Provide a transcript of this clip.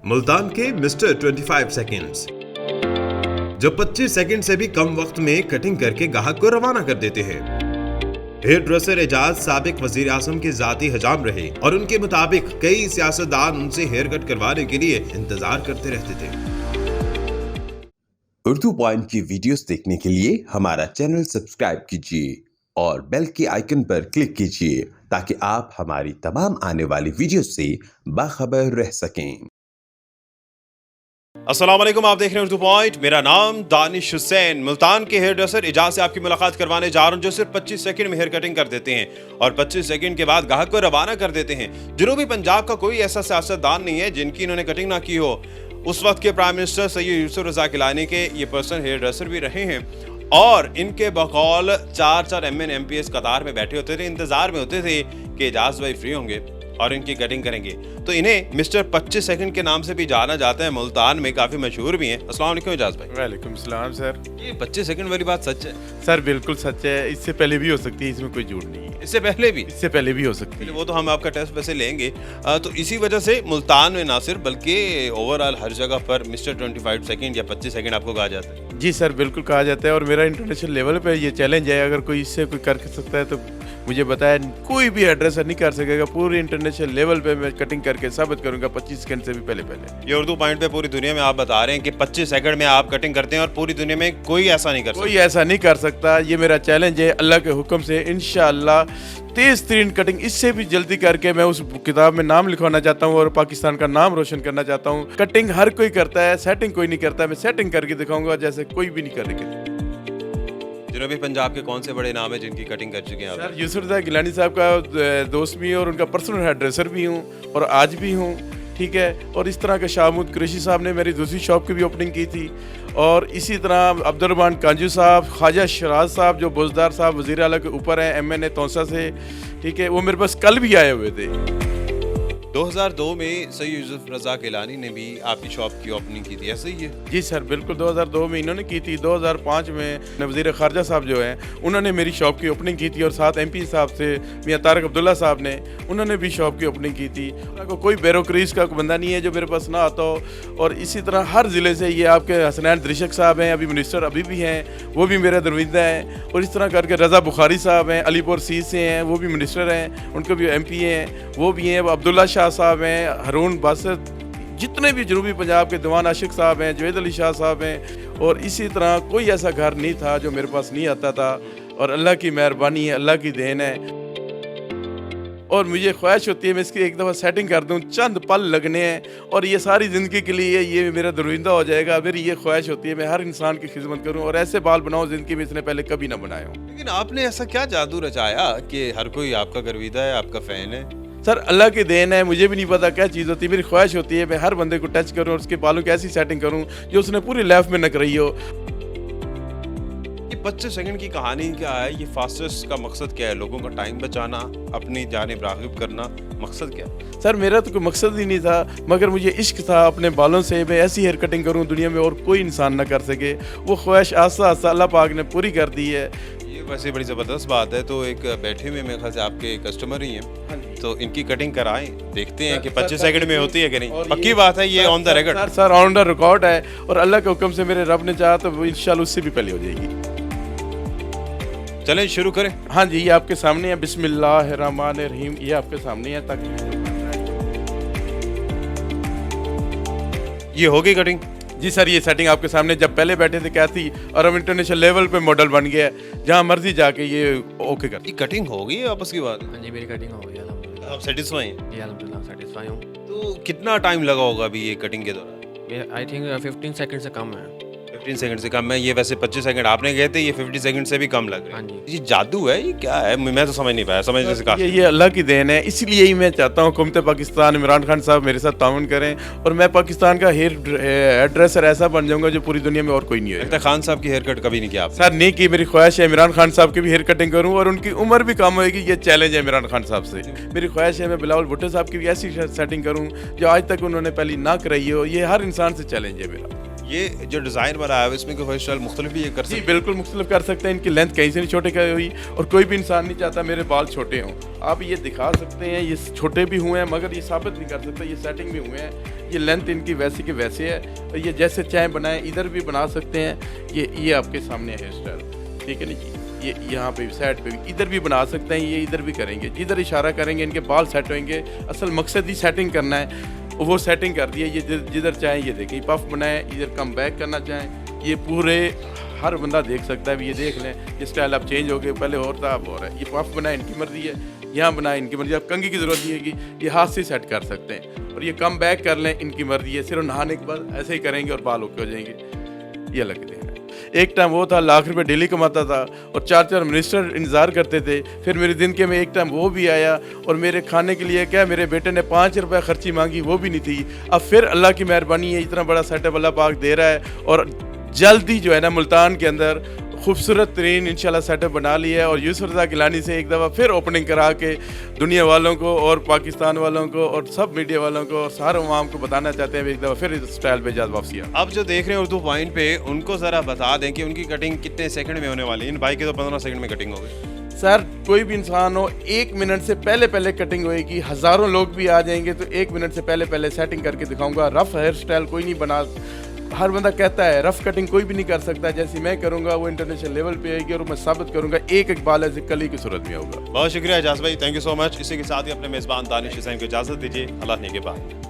मुल्तान के mister 25 seconds, जो 25 second से भी कम वक्त में कटिंग करके ग्राहक को रवाना कर देते हैं। हेयर ड्रेसर एजाज साबिक वजीर आजम के जाती हजाम रहे और उनके मुताबिक कई सियासतदान उनसे हेयर कट करवाने के लिए इंतजार करते रहते थे। उर्दू पॉइंट की वीडियोस देखने के लिए हमारा चैनल सब्सक्राइब कीजिए और बेल के आइकन पर क्लिक कीजिए ताकि आप हमारी तमाम आने वाली वीडियोस से बाखबर रह सकें। अस्सलाम वालेकुम, आप देख रहे हैं उर्दू पॉइंट। मेरा नाम दानिश हुसैन। मुल्तान के हेयर ड्रेसर एजाज से आपकी मुलाकात करवाने जा रहा हूं, जो सिर्फ 25 सेकंड में हेयर कटिंग कर देते हैं और 25 सेकंड के बाद ग्राहक को रवाना कर देते हैं। जनूबी पंजाब का कोई ऐसा सियासतदान नहीं है जिनकी इन्होंने कटिंग ना की हो। उस वक्त के प्राइम मिनिस्टर सैयद यूसुफ रजा गिलानी के ये पर्सनल हेयर ड्रेसर भी रहे हैं और इनके बकौल 4 MN MPs कतार में बैठे होते थे, इंतजार में होते थे कि एजाज भाई फ्री होंगे और इनकी कटिंग करेंगे। तो इन्हें मिस्टर 25 सेकंड के नाम से भी जाना जाता है, मुल्तान में काफी मशहूर भी हैं। अस्सलाम वालेकुम एजाज भाई। वालेकुम सलाम सर। ये 25 सेकंड वाली बात सच है? सर बिल्कुल सच है, इससे पहले भी हो सकती है, इसमें कोई झूठ नहीं है। इससे पहले भी? इससे पहले भी हो सकती है। वो तो हम आपका टेस्ट वैसे लेंगे। तो इसी वजह से मुल्तान में ना सिर्फ बल्कि ओवरऑल हर जगह पर मिस्टर 25 सेकंड या 25 सेकंड आपको कहा जाता है। जी सर बिल्कुल कहा जाता है और मेरा इंटरनेशनल लेवल पे ये चैलेंज है, अगर कोई इससे कोई कर सकता है तो मुझे बताया, कोई भी एड्रेसर नहीं कर सकेगा। पूरी इंटरनेशनल लेवल पे मैं कटिंग करके साबित करूंगा 25 सेकंड से भी पहले। ये उर्दू पॉइंट पे पूरी दुनिया में आप बता रहे हैं कि 25 सेकंड में आप कटिंग करते हैं और पूरी दुनिया में कोई ऐसा नहीं कर सकता। कोई ऐसा नहीं कर सकता, ये मेरा चैलेंज है। अल्लाह के हुक्म से इंशाअल्लाह तेज तरीन कटिंग इससे भी जल्दी करके मैं उस किताब में नाम लिखवाना चाहता हूँ और पाकिस्तान का नाम रोशन करना चाहता हूँ। कटिंग हर कोई करता है, सेटिंग कोई नहीं करता। मैं सेटिंग करके दिखाऊंगा जैसे कोई भी नहीं करेगा। जनूबी पंजाब के कौन से बड़े नाम है जिनकी कटिंग कर चुके हैं आप? सर यूसुफ रजा गिलानी साहब का दोस्त भी हूँ और उनका पर्सनल हेयर ड्रेसर भी हूँ और आज भी हूँ, ठीक है। और इस तरह के शाहमूद कुरैशी साहब ने मेरी दूसरी शॉप की भी ओपनिंग की थी और इसी तरह अब्दुर्रहमान कांजू साहब, ख्वाजा शराज साहब जो बोजदार साहब वज़ीर आला के ऊपर हैं MNA तौसा से, ठीक है, वो मेरे पास कल भी आए हुए थे। 2002 में सैयद यूसुफ रजा गिलानी ने भी आपकी शॉप की ओपनिंग की थी, ऐसे ही है? जी सर बिल्कुल, 2002 में इन्होंने की थी। 2005 में वज़ीर ख़ारजा साहब जो हैं उन्होंने मेरी शॉप की ओपनिंग की थी और साथ MP साहब से मियां तारिक अब्दुल्ला साहब ने, उन्होंने भी शॉप की ओपनिंग की थी। कोई ब्यूरोक्रेसी का बंदा नहीं है जो मेरे पास ना आता हो। और इसी तरह हर ज़िले से ये आपके हसनैन दरिशक साहब हैं, अभी मिनिस्टर अभी भी हैं, वो भी मेरे दरविंदा हैं। और इस तरह करके रज़ा बुखारी साहब हैं, अलीपुर सीट से हैं, वो भी मिनिस्टर हैं, उनके भी MP हैं, वो भी हैं। अब्दुल्ला शाह साहब हैं, हरून बासत, जितने भी जनूबी पंजाब के दीवान आशिक साहब हैं, जवेद अली शाह साहब हैं। और इसी तरह कोई ऐसा घर नहीं था जो मेरे पास नहीं आता था और अल्लाह की मेहरबानी है, अल्लाह की देन है। और मुझे ख्वाहिश होती है मैं इसकी एक दफ़ा सेटिंग कर दूं, चंद पल लगने हैं और ये सारी ज़िंदगी के लिए ये मेरा दरविंदा हो जाएगा। मेरी ये ख्वाहिश होती है मैं हर इंसान की खिदमत करूं और ऐसे बाल बनाऊं ज़िंदगी में इसने पहले कभी ना बनाए हों। लेकिन आपने ऐसा क्या जादू रचाया कि हर कोई आपका गर्विदा है, आपका फ़ैन है? सर अल्लाह की देन है, मुझे भी नहीं पता क्या चीज़ होती है। मेरी ख्वाहिश होती है मैं हर बंदे को टच करूं और उसके बालों की ऐसी सेटिंग करूं जो उसने पूरी लाइफ में न करी हो। ये 25 सेकंड की कहानी क्या है? ये फास्टेस्ट का मकसद क्या है? लोगों का टाइम बचाना, अपनी जानिब राग़िब करना, मकसद क्या है? सर मेरा तो कोई मकसद ही नहीं था, मगर मुझे इश्क था अपने बालों से मैं ऐसी हेयर कटिंग करूं दुनिया में और कोई इंसान ना कर सके। वो ख्वाहिश आस्ता आस्ता अल्लाह पाक ने पूरी कर दी है। ये वैसे बड़ी ज़बरदस्त बात है। तो एक बैठे हुए मेरे ख्याल से आपके कस्टमर ही हैं, तो इनकी कटिंग कराएं, देखते हैं कि 25 सेकंड में होती है कि नहीं। पक्की बात है, ये on the record? Sir on the record है और अल्लाह के हुक्म से मेरे रब ने चाहा तो इंशाल्लाह उससे भी पहले हो जाएगी। चलें शुरू करें। हाँ जी, ये आपके सामने है, बिस्मिल्लाहिर्रहमानिर्रहीम, ये आपके सामने है। तक ये हो गई कटिंग? जी सर ये सेटिंग आपके सामने जब पहले बैठे थे क्या थी और अब इंटरनेशनल लेवल पे मॉडल बन गया है, जहाँ मर्जी जाके ये ओके कर। ये कटिंग हो गई है आपस की बात? हाँ जी मेरी कटिंग हो गई अल्हम्दुलिल्लाह। आप सेटिस्फाई हैं? जी अल्हम्दुलिल्लाह सेटिस्फाई हूँ। तो कितना टाइम लगा होगा अभी ये कटिंग के दौरान? आई थिंक 15 सेकंड से कम है। 15 सेकंड से कम है? ये वैसे 25 सेकंड आपने गए थे, ये 50 सेकंड से भी कम लग रहा है। हाँ जी। ये जादू है, ये क्या है? मैं तो समझ नहीं पाया, समझने से काफी। ये अल्लाह की देन है, इसलिए ही मैं चाहता हूँ हुकूमत पाकिस्तान इमरान खान साहब मेरे साथ ताउन करें और मैं पाकिस्तान का हेयर ड्रेसर ऐसा बन जाऊंगा जो पूरी दुनिया में और कोई नहीं है। लगता है खान साहब की हेयर कट कभी नहीं किया आपने? सर नहीं की, मेरी ख्वाहिश है इमरान खान साहब की भी हेयर कटिंग करूँ और उनकी उम्र भी कम होगी। ये चैलेंज है इमरान खान साहब से। मेरी ख्वाहिश है मैं बिलावल भुट्टो साहब की भी ऐसी सेटिंग करूँ जो आज तक उन्होंने पहली ना कराई हो। ये हर इंसान से चैलेंज है मेरा। ये जो डिज़ाइन बनाया है इसमें कोई हेयर स्टाइल मुख्तलिफ भी ये कर जी सकते बिल्कुल मुख्तलिफ कर सकते हैं। इनकी लेंथ कहीं से नहीं छोटे की हुई और कोई भी इंसान नहीं चाहता मेरे बाल छोटे हों। आप ये दिखा सकते हैं, ये छोटे भी हुए हैं मगर ये साबित नहीं कर सकते ये सेटिंग भी हुए हैं। ये लेंथ इनकी वैसे की वैसे है, और ये जैसे चाहे बनाएं इधर भी बना सकते हैं। ये आपके सामने हेयर स्टाइल, ठीक है ना जी। ये यहाँ पे साइड पे भी इधर भी बना सकते हैं, ये इधर भी करेंगे, जिधर इशारा करेंगे इनके बाल सेट होंगे। असल मकसद ही सेटिंग करना है, वो सेटिंग कर दी है। ये जिधर चाहें ये देखें, पफ बनाएं, इधर कम बैक करना चाहें, ये पूरे हर बंदा देख सकता है। ये देख लें, ये स्टाइल अब चेंज हो गए, पहले और था अब और है। ये पफ बनाए इनकी मर्जी है, यहाँ बनाए इनकी मर्जी। अब कंघी की ज़रूरत नहीं है कि ये हाथ से सेट कर सकते हैं, और ये कम बैक कर लें इनकी मर्जी है। सिर्फ नहाने के बाद ऐसे ही करेंगे और बाल ओके हो जाएंगे। ये लगते हैं। एक टाइम वो था लाख रुपए डेली कमाता था और 4 मिनिस्टर इंतज़ार करते थे। फिर मेरी ज़िंदगी में एक टाइम वो भी आया, और मेरे खाने के लिए क्या मेरे बेटे ने 5 रुपये खर्ची मांगी, वो भी नहीं थी। अब फिर अल्लाह की मेहरबानी है, इतना बड़ा सेटअप अल्लाह पाक दे रहा है, और जल्दी जो है ना मुल्तान के अंदर खूबसूरत तरीन इंशाल्लाह सेटअप बना लिया है। और यूसुफ रज़ा गिलानी से एक दफ़ा फिर ओपनिंग करा के दुनिया वालों को और पाकिस्तान वालों को और सब मीडिया वालों को और सारे अवाम को बताना चाहते हैं एक दफ़ा फिर इस स्टाइल पे इजाज़त वापसी है। अब जो देख रहे हैं उर्दू पॉइंट पे, उनको ज़रा बता दें कि उनकी कटिंग कितने सेकंड में होने वाली है। इन भाई की तो 15 सेकंड में कटिंग हो गई। सर कोई भी इंसान हो, 1 मिनट से पहले कटिंग होएगी। हज़ारों लोग भी आ जाएंगे तो 1 मिनट से पहले सेटिंग करके दिखाऊंगा। रफ़ हेयर स्टाइल कोई नहीं बना, हर बंदा कहता है रफ़ कटिंग कोई भी नहीं कर सकता। जैसे मैं करूंगा वो इंटरनेशनल लेवल पे आएगी, और मैं साबित करूंगा एक बाल ऐसे कली की सूरत में होगा। बहुत शुक्रिया एजाज भाई, थैंक यू सो मच। इसी के साथ ही अपने मेज़बान दानिश हुसैन को इजाज़त दीजिए। अल्लाह ने के बाद।